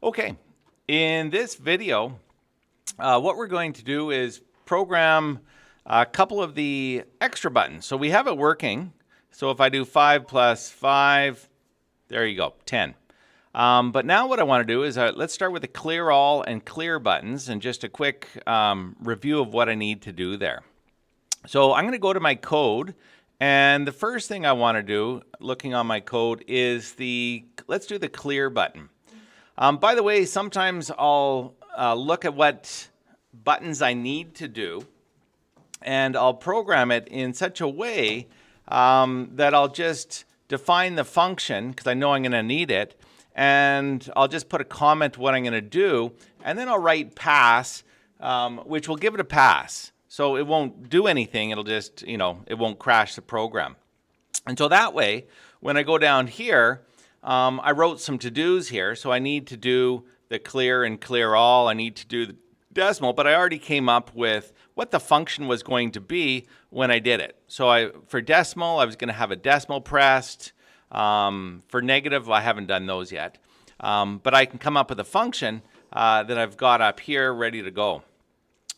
Okay, in this video, what we're going to do is program a couple of the extra buttons. So we have it working. So if I do 5 plus 5, there you go, 10. But now what I want to do is let's start with the clear all and clear buttons and just a quick review of what I need to do there. So I'm going to go to my code, and the first thing I want to do, looking on my code, is let's do the clear button. By the way, sometimes I'll look at what buttons I need to do, and I'll program it in such a way that I'll just define the function, because I know I'm going to need it, and I'll just put a comment what I'm going to do, and then I'll write pass, which will give it a pass. So it won't do anything, it'll just, it won't crash the program. And so that way, when I go down here, I wrote some to-dos here, so I need to do the clear and clear all, I need to do the decimal, but I already came up with what the function was going to be when I did it. So for decimal, I was going to have a decimal pressed. For negative, I haven't done those yet. But I can come up with a function that I've got up here ready to go.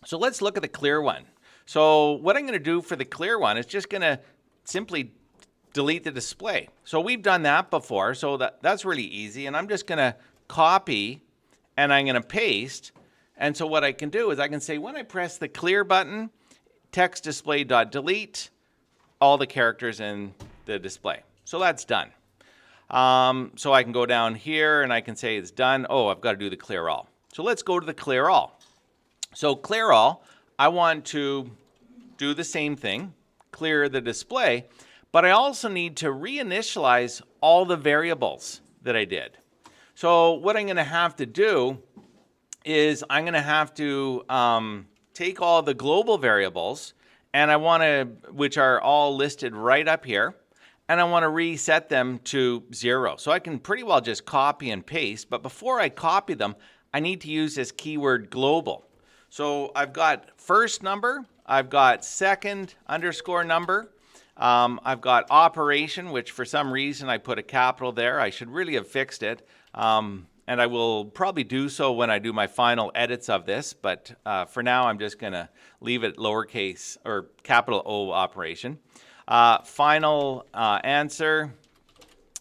So let's look at the clear one. So what I'm going to do for the clear one is just going to simply delete the display. So we've done that before, so that's really easy. And I'm just going to copy and I'm going to paste. And so what I can do is I can say when I press the clear button, text display.delete all the characters in the display. So that's done. So I can go down here and I can say it's done. Oh, I've got to do the clear all. So let's go to the clear all. So clear all, I want to do the same thing, clear the display, but I also need to reinitialize all the variables that I did. So what I'm going to have to do is I'm going to have to take all the global variables, and I want to, which are all listed right up here, and I want to reset them to 0. So I can pretty well just copy and paste, but before I copy them, I need to use this keyword global. So I've got first number, I've got second underscore number, I've got operation, which for some reason I put a capital there. I should really have fixed it. And I will probably do so when I do my final edits of this, but for now I'm just going to leave it lowercase or capital O operation. Final answer,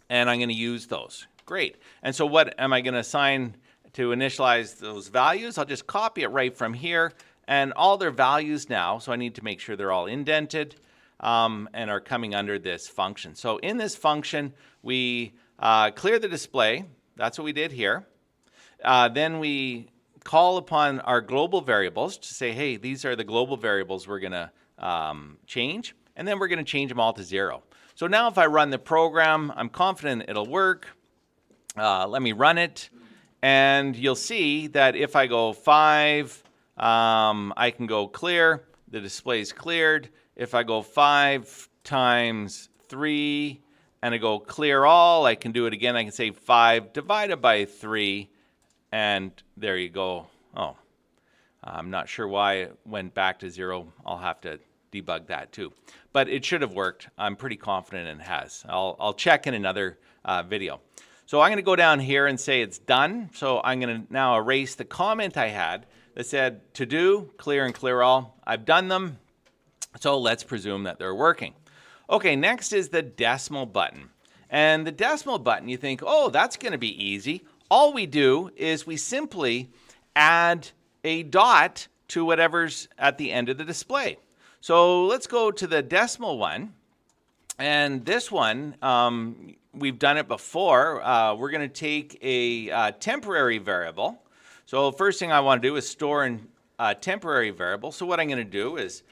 and I'm going to use those. Great. And so what am I going to assign to initialize those values? I'll just copy it right from here, and all their values now, so I need to make sure they're all indented and are coming under this function. So in this function, we clear the display. That's what we did here. Then we call upon our global variables to say, hey, these are the global variables we're going to change, and then we're going to change them all to 0. So now if I run the program, I'm confident it'll work. Let me run it, and you'll see that if I go 5, I can go clear, the display's cleared. If I go 5 times 3, and I go clear all, I can do it again. I can say 5 divided by 3, and there you go. Oh, I'm not sure why it went back to 0. I'll have to debug that too. But it should have worked. I'm pretty confident it has. I'll check in another video. So I'm going to go down here and say it's done. So I'm going to now erase the comment I had that said to do, clear and clear all. I've done them. So let's presume that they're working. Okay, next is the decimal button. And the decimal button, you think, oh, that's going to be easy. All we do is we simply add a dot to whatever's at the end of the display. So let's go to the decimal one. And this one, we've done it before. We're going to take a temporary variable. So first thing I want to do is store a temporary variable. So what I'm going to do is,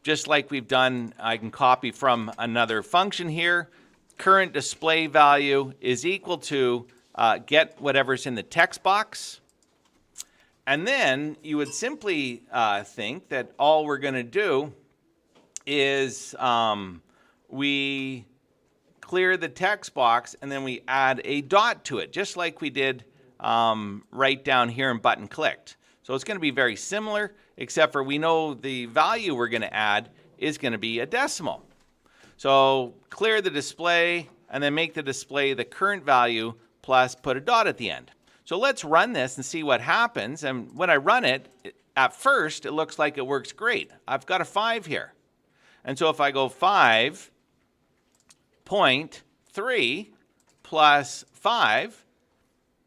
just like we've done, I can copy from another function here. Current display value is equal to get whatever's in the text box. And then you would simply think that all we're going to do is we clear the text box and then we add a dot to it, just like we did right down here in button clicked. So it's going to be very similar, except for we know the value we're going to add is going to be a decimal. So clear the display and then make the display the current value plus put a dot at the end. So let's run this and see what happens. And when I run it, at first, it looks like it works great. I've got a 5 here. And so if I go 5.3 plus 5,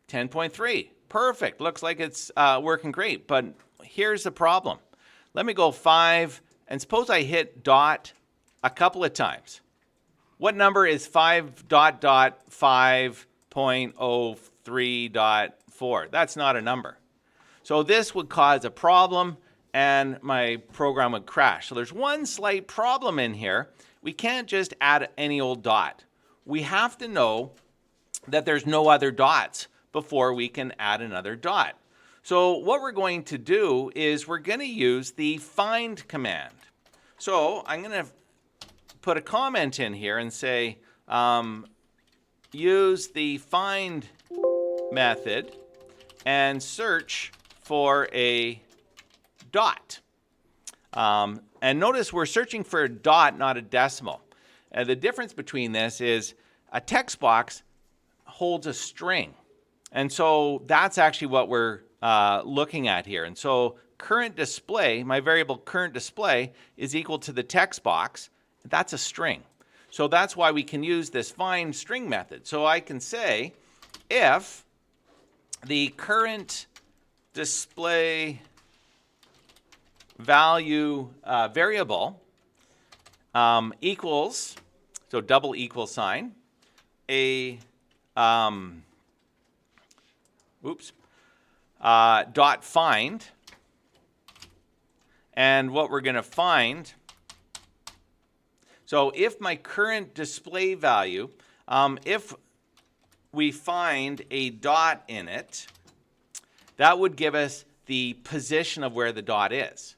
10.3. Perfect. Looks like it's working great. But here's the problem. Let me go 5, and suppose I hit dot a couple of times. What number is 5.5.03.4? That's not a number. So this would cause a problem, and my program would crash. So there's one slight problem in here. We can't just add any old dot. We have to know that there's no other dots before we can add another dot. So what we're going to do is we're going to use the find command. So I'm going to put a comment in here and say, use the find method and search for a dot. And notice we're searching for a dot, not a decimal. And the difference between this is a text box holds a string. And so that's actually what we're looking at here. And so current display, my variable current display, is equal to the text box. That's a string. So that's why we can use this find string method. So I can say if the current display value variable equals, so double equal sign, a dot find, and what we're going to find, so if my current display value, if we find a dot in it, that would give us the position of where the dot is.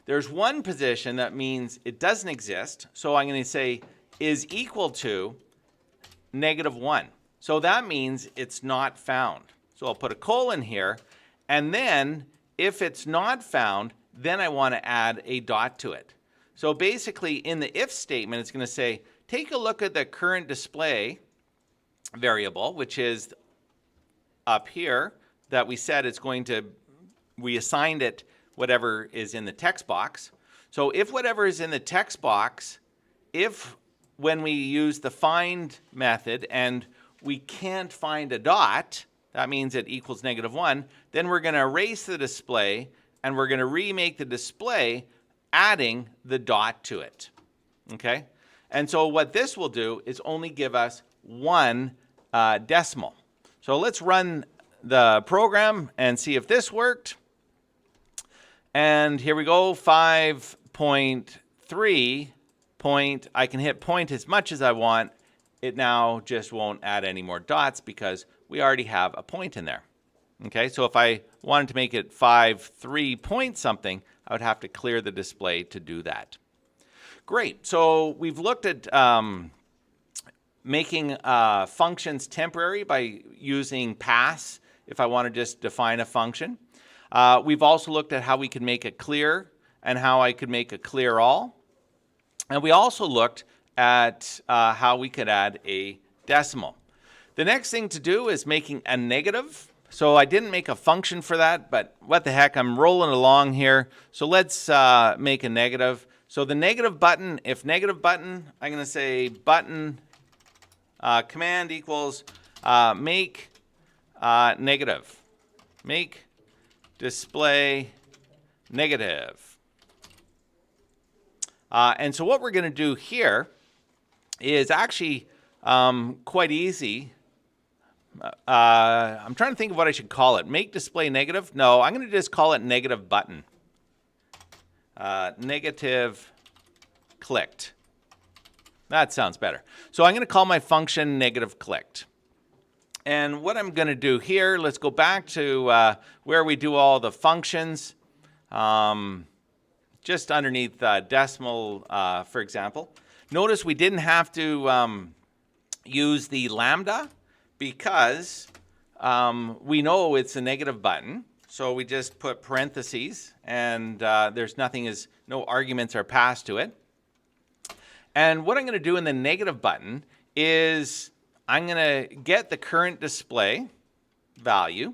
There's one position that means it doesn't exist, so I'm going to say is equal to -1. So that means it's not found. So I'll put a colon here, and then if it's not found, then I want to add a dot to it. So basically in the if statement, it's going to say, take a look at the current display variable, which is up here, that we said it's going to, we assigned it whatever is in the text box. So if whatever is in the text box, if when we use the find method and we can't find a dot, that means it equals -1, then we're going to erase the display and we're going to remake the display adding the dot to it. Okay? And so what this will do is only give us one decimal. So let's run the program and see if this worked. And here we go, 5.3 point. I can hit point as much as I want. It now just won't add any more dots because we already have a point in there. Okay, so if I wanted to make it 5.3 point something, I would have to clear the display to do that. Great, so we've looked at making functions temporary by using pass if I want to just define a function. We've also looked at how we could make it clear and how I could make a clear all. And we also looked at how we could add a decimal. The next thing to do is making a negative. So I didn't make a function for that, but what the heck, I'm rolling along here. So let's make a negative. So the negative button, if negative button, I'm going to say button command equals make negative. Make display negative. And so what we're going to do here is actually quite easy. I'm trying to think of what I should call it. Make display negative? No, I'm going to just call it negative button. Negative clicked. That sounds better. So I'm going to call my function negative clicked. And what I'm going to do here, let's go back to where we do all the functions. Just underneath decimal, for example. Notice we didn't have to use the lambda because we know it's a negative button. So we just put parentheses and there's nothing, no arguments are passed to it. And what I'm going to do in the negative button is I'm going to get the current display value.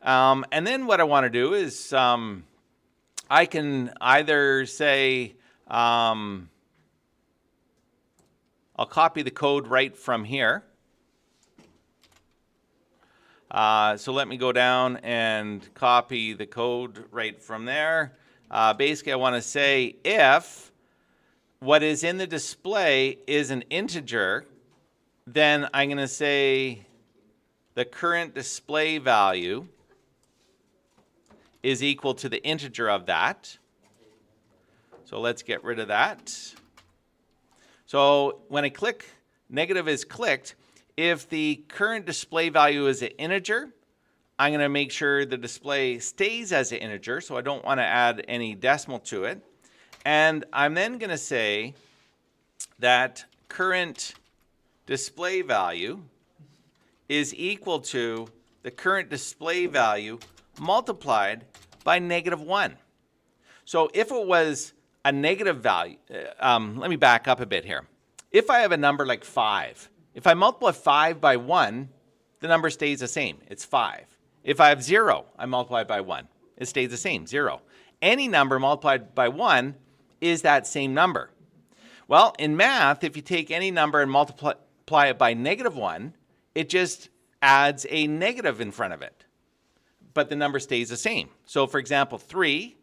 And then what I want to do is I can either say, I'll copy the code right from here. So let me go down and copy the code right from there. Basically, I want to say if what is in the display is an integer, then I'm going to say the current display value is equal to the integer of that. So let's get rid of that. So when I click, negative is clicked. If the current display value is an integer, I'm going to make sure the display stays as an integer, so I don't want to add any decimal to it. And I'm then going to say that current display value is equal to the current display value multiplied by -1. So if it was a negative value, let me back up a bit here. If I have a number like 5, if I multiply 5 by 1, the number stays the same. It's 5. If I have 0, I multiply by 1. It stays the same, 0. Any number multiplied by 1 is that same number. Well, in math, if you take any number and multiply it by -1, it just adds a negative in front of it. But the number stays the same. So for example, 3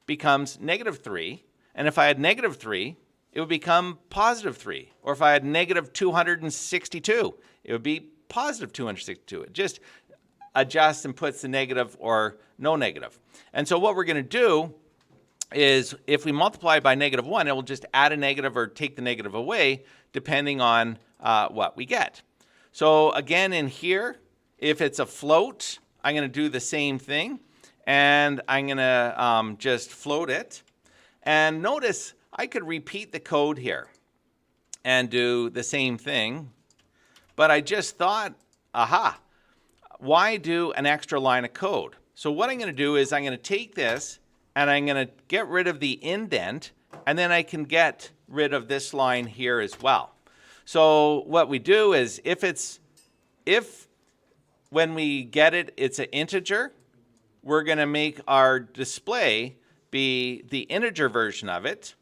becomes -3. And if I had -3, it would become +3. Or if I had -262, it would be +262. It just adjusts and puts the negative or no negative. And so what we're going to do is if we multiply by -1, it will just add a negative or take the negative away depending on what we get. So again, in here, if it's a float, I'm going to do the same thing. And I'm going to just float it. And notice I could repeat the code here and do the same thing. But I just thought, aha, why do an extra line of code? So what I'm going to do is I'm going to take this and I'm going to get rid of the indent, and then I can get rid of this line here as well. So what we do is if when we get it, it's an integer, we're going to make our display be the integer version of it.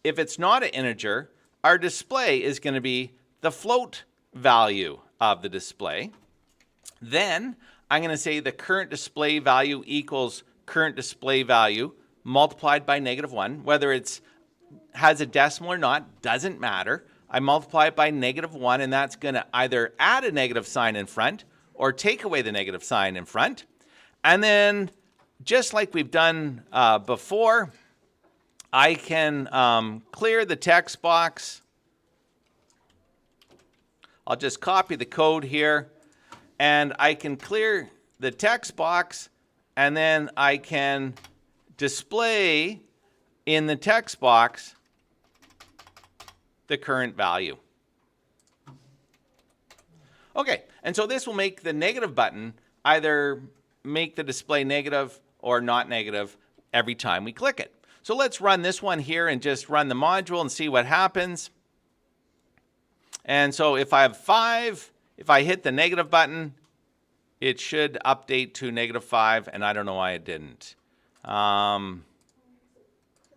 If it's not an integer, our display is going to be the float value of the display. Then I'm going to say the current display value equals current display value multiplied by -1. Whether it has a decimal or not, doesn't matter. I multiply it by -1, and that's going to either add a negative sign in front or take away the negative sign in front. And then, just like we've done before, I can clear the text box. I'll just copy the code here, and I can clear the text box, and then I can display in the text box the current value. Okay, and so this will make the negative button either make the display negative or not negative every time we click it. So let's run this one here and just run the module and see what happens. And so if I have 5, if I hit the negative button, it should update to -5, and I don't know why it didn't. Because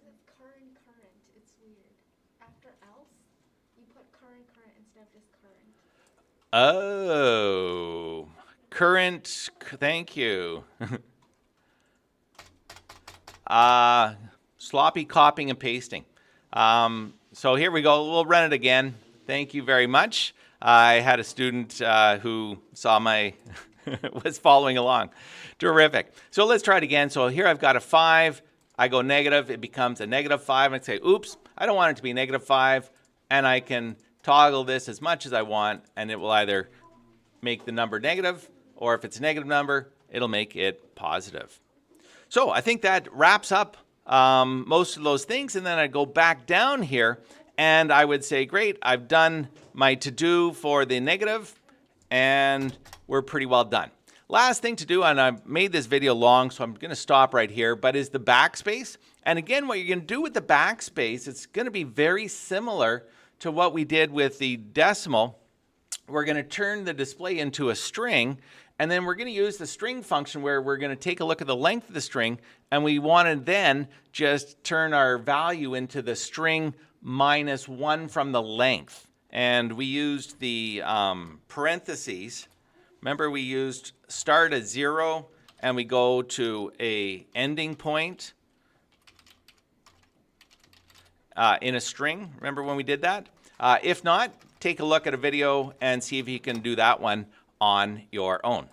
it's current. It's weird. After else, you put current instead of just current. Oh, current, thank you. Sloppy copying and pasting. So here we go. We'll run it again. Thank you very much. I had a student who saw my, was following along. Terrific. So let's try it again. So here I've got a 5. I go negative. It becomes a -5. I say, oops, I don't want it to be -5. And I can toggle this as much as I want, and it will either make the number negative, or if it's a negative number, it'll make it positive. So I think that wraps up most of those things. And then I go back down here, and I would say, great, I've done my to-do for the negative, and we're pretty well done. Last thing to do, and I've made this video long, so I'm going to stop right here, but is the backspace. And again, what you're going to do with the backspace, it's going to be very similar to what we did with the decimal. We're going to turn the display into a string, And then we're going to use the string function where we're going to take a look at the length of the string, and we want to then just turn our value into the string minus 1 from the length. And we used the parentheses. Remember, we used start at 0 and we go to a ending point in a string. Remember when we did that? If not, take a look at a video and see if you can do that one on your own.